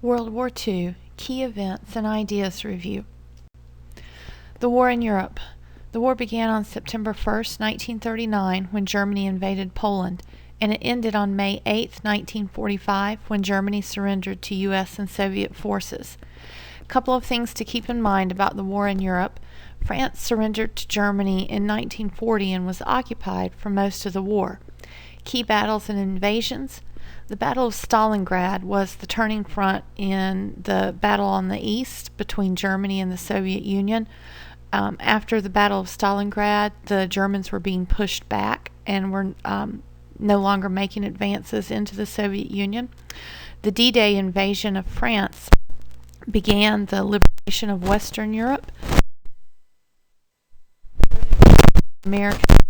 World War II Key Events and Ideas Review. The War in Europe. The war began on September 1st, 1939, when Germany invaded Poland, and it ended on May 8th, 1945, when Germany surrendered to U.S. and Soviet forces. A couple of things to keep in mind about the war in Europe. France surrendered to Germany in 1940 and was occupied for most of the war. Key battles and invasions. The Battle of Stalingrad was the turning front in the battle on the east between Germany and the Soviet Union. After the Battle of Stalingrad, the Germans were being pushed back and were no longer making advances into the Soviet Union. The D-Day invasion of France began the liberation of Western Europe. America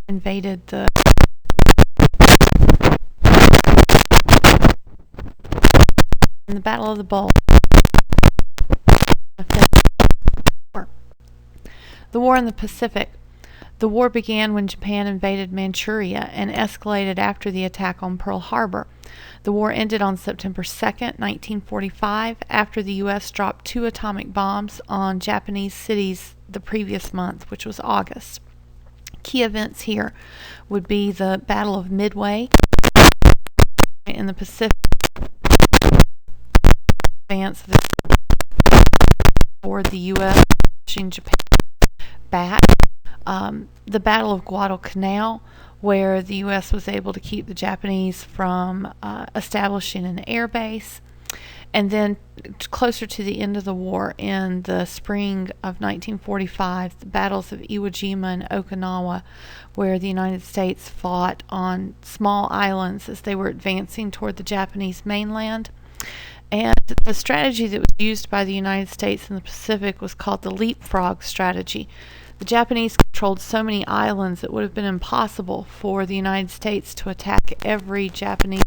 invaded the Battle of the Bulge. The War in the Pacific. The war began when Japan invaded Manchuria and escalated after the attack on Pearl Harbor. The war ended on September 2nd, 1945, after the U.S. dropped 2 atomic bombs on Japanese cities the previous month, which was August. Key events here would be the Battle of Midway in the Pacific, advance toward the U.S. pushing Japan back. The Battle of Guadalcanal, where the U.S. was able to keep the Japanese from establishing an air base. And then closer to the end of the war, in the spring of 1945, the battles of Iwo Jima and Okinawa, where the United States fought on small islands as they were advancing toward the Japanese mainland. And the strategy that was used by the United States in the Pacific was called the leapfrog strategy. The Japanese controlled so many islands it would have been impossible for the United States to attack every Japanese.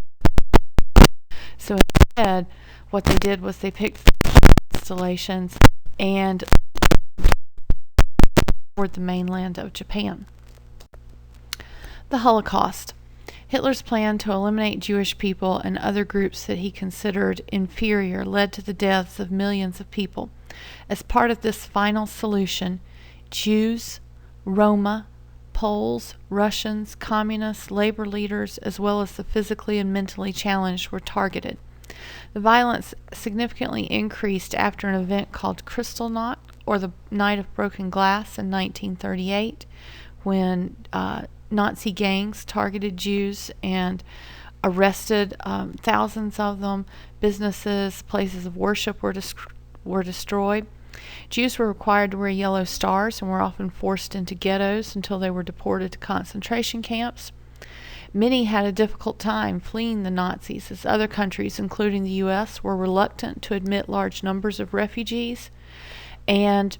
So instead, what they did was they picked installations and toward the mainland of Japan. The Holocaust. Hitler's plan to eliminate Jewish people and other groups that he considered inferior led to the deaths of millions of people. As part of this final solution, Jews, Roma, Poles, Russians, communists, labor leaders, as well as the physically and mentally challenged were targeted. The violence significantly increased after an event called Kristallnacht, or the Night of Broken Glass, in 1938, when Nazi gangs targeted Jews and arrested thousands of them. Businesses, places of worship were destroyed. Jews were required to wear yellow stars and were often forced into ghettos until they were deported to concentration camps. Many had a difficult time fleeing the Nazis, as other countries, including the U.S., were reluctant to admit large numbers of refugees. And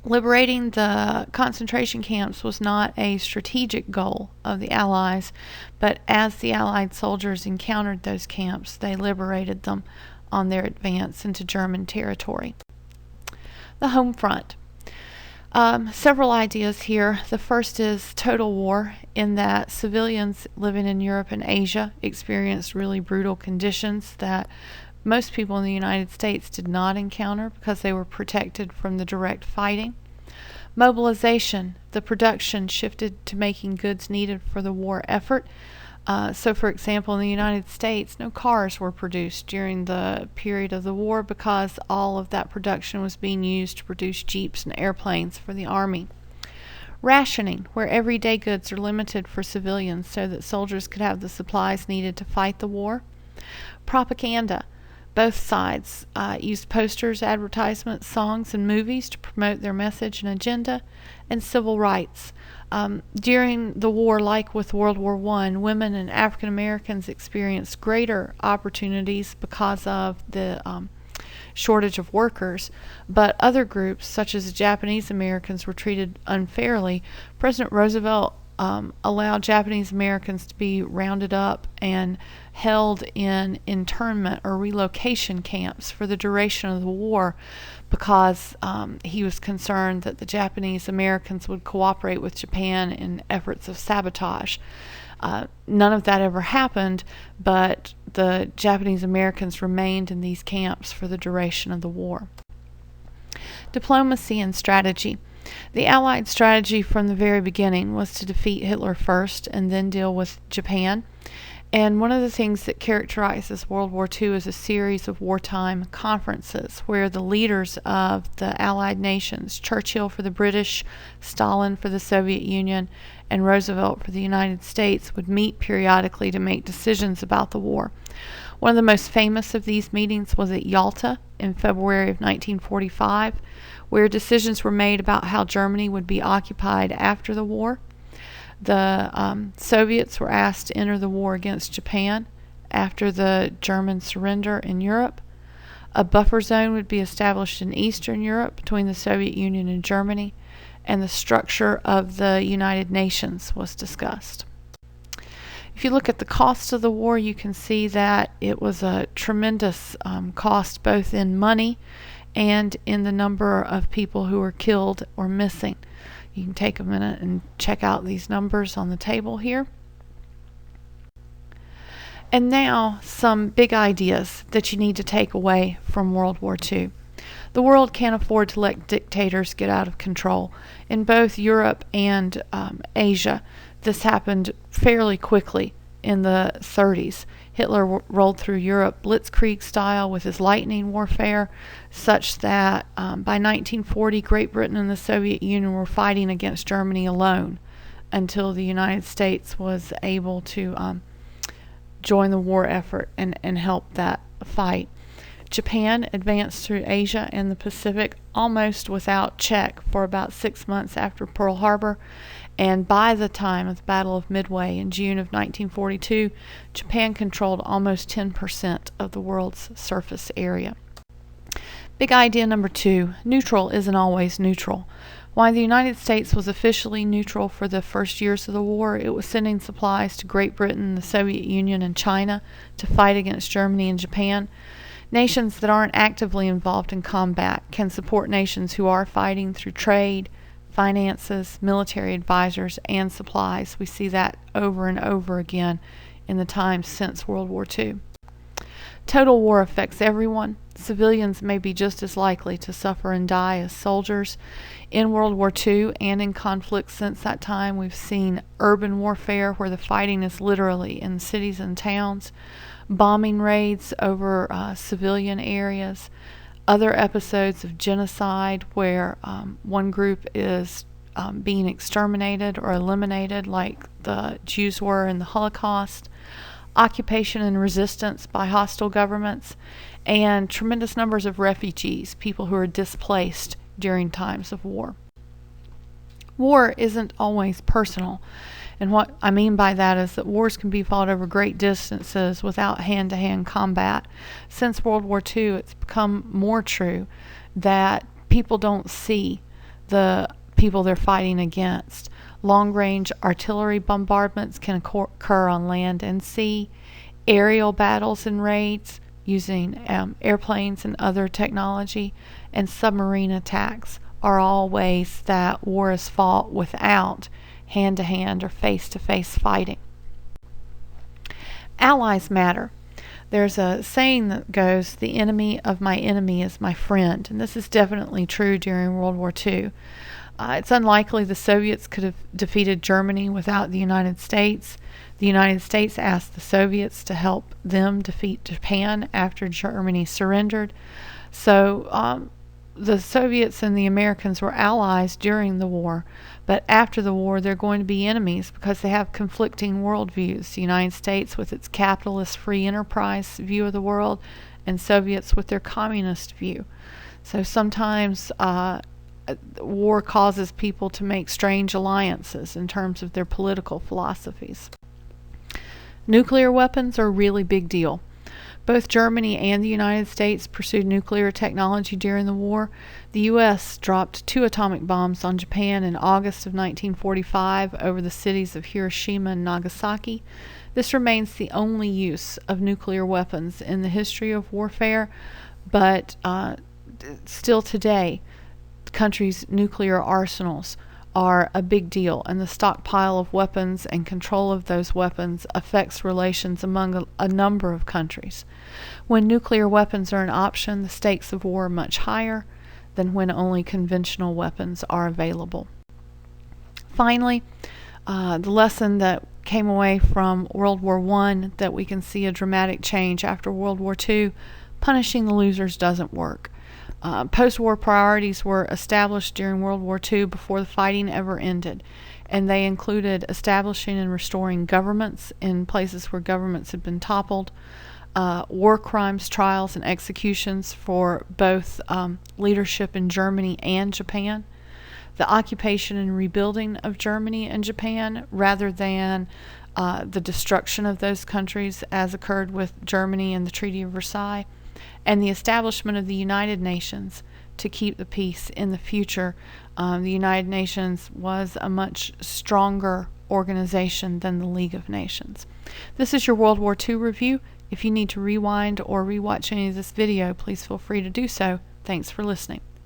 liberating the concentration camps was not a strategic goal of the Allies, but as the Allied soldiers encountered those camps, they liberated them on their advance into German territory. The home front. Several ideas here. The first is total war, in that civilians living in Europe and Asia experienced really brutal conditions that most people in the United States did not encounter because they were protected from the direct fighting. Mobilization. The production shifted to making goods needed for the war effort. So, for example, in the United States, no cars were produced during the period of the war because all of that production was being used to produce jeeps and airplanes for the Army. Rationing, where everyday goods are limited for civilians so that soldiers could have the supplies needed to fight the war. Propaganda. Both sides used posters, advertisements, songs, and movies to promote their message and agenda. And civil rights. During the war, like with World War I, women and African Americans experienced greater opportunities because of the shortage of workers, but other groups, such as the Japanese Americans, were treated unfairly. President Roosevelt allowed Japanese Americans to be rounded up and held in internment or relocation camps for the duration of the war because he was concerned that the Japanese Americans would cooperate with Japan in efforts of sabotage. None of that ever happened, but the Japanese Americans remained in these camps for the duration of the war. Diplomacy and strategy. The Allied strategy from the very beginning was to defeat Hitler first and then deal with Japan. And one of the things that characterizes World War II is a series of wartime conferences where the leaders of the Allied nations, Churchill for the British, Stalin for the Soviet Union, and Roosevelt for the United States, would meet periodically to make decisions about the war. One of the most famous of these meetings was at Yalta in February of 1945, where decisions were made about how Germany would be occupied after the war. The Soviets were asked to enter the war against Japan after the German surrender in Europe. A buffer zone would be established in Eastern Europe between the Soviet Union and Germany, and the structure of the United Nations was discussed. If you look at the cost of the war, you can see that it was a tremendous cost, both in money and in the number of people who were killed or missing. You can take a minute and check out these numbers on the table here. And now some big ideas that you need to take away from World War II. The world can't afford to let dictators get out of control. In both Europe and Asia, this happened fairly quickly in the 30s. Hitler rolled through Europe blitzkrieg style with his lightning warfare, such that by 1940, Great Britain and the Soviet Union were fighting against Germany alone until the United States was able to join the war effort and help that fight. Japan advanced through Asia and the Pacific almost without check for about 6 months after Pearl Harbor, and by the time of the Battle of Midway in June of 1942, Japan controlled almost 10% of the world's surface area. Big idea number 2, neutral isn't always neutral. While the United States was officially neutral for the first years of the war, it was sending supplies to Great Britain, the Soviet Union, and China to fight against Germany and Japan. Nations that aren't actively involved in combat can support nations who are fighting through trade, finances, military advisors, and supplies. We see that over and over again in the times since World War II. Total war affects everyone. Civilians may be just as likely to suffer and die as soldiers. In World War II and in conflicts since that time, we've seen urban warfare where the fighting is literally in cities and towns, bombing raids over civilian areas, other episodes of genocide where one group is being exterminated or eliminated, like the Jews were in the Holocaust, occupation and resistance by hostile governments, and tremendous numbers of refugees, people who are displaced during times of war. War isn't always personal. And what I mean by that is that wars can be fought over great distances without hand-to-hand combat. Since World War II, it's become more true that people don't see the people they're fighting against. Long-range artillery bombardments can occur on land and sea. Aerial battles and raids using airplanes and other technology, and submarine attacks are all ways that war is fought without hand-to-hand or face-to-face fighting. Allies matter. There's a saying that goes, "The enemy of my enemy is my friend," and this is definitely true during World War II. It's unlikely the Soviets could have defeated Germany without the United States. The United States asked the Soviets to help them defeat Japan after Germany surrendered. So the Soviets and the Americans were allies during the war, but after the war they're going to be enemies because they have conflicting worldviews. The United States with its capitalist free enterprise view of the world, and Soviets with their communist view. So sometimes war causes people to make strange alliances in terms of their political philosophies. Nuclear weapons are a really big deal. Both Germany and the United States pursued nuclear technology during the war. The U.S. dropped 2 atomic bombs on Japan in August of 1945 over the cities of Hiroshima and Nagasaki. This remains the only use of nuclear weapons in the history of warfare, but still today, countries' nuclear arsenals are a big deal, and the stockpile of weapons and control of those weapons affects relations among a number of countries. When nuclear weapons are an option, the stakes of war are much higher than when only conventional weapons are available. Finally, the lesson that came away from World War I, that we can see a dramatic change after World War II, punishing the losers doesn't work. Post-war priorities were established during World War II before the fighting ever ended, and they included establishing and restoring governments in places where governments had been toppled, war crimes trials and executions for both leadership in Germany and Japan, the occupation and rebuilding of Germany and Japan rather than the destruction of those countries as occurred with Germany and the Treaty of Versailles, and the establishment of the United Nations to keep the peace in the future. The United Nations was a much stronger organization than the League of Nations. This is your World War II review. If you need to rewind or rewatch any of this video, please feel free to do so. Thanks for listening.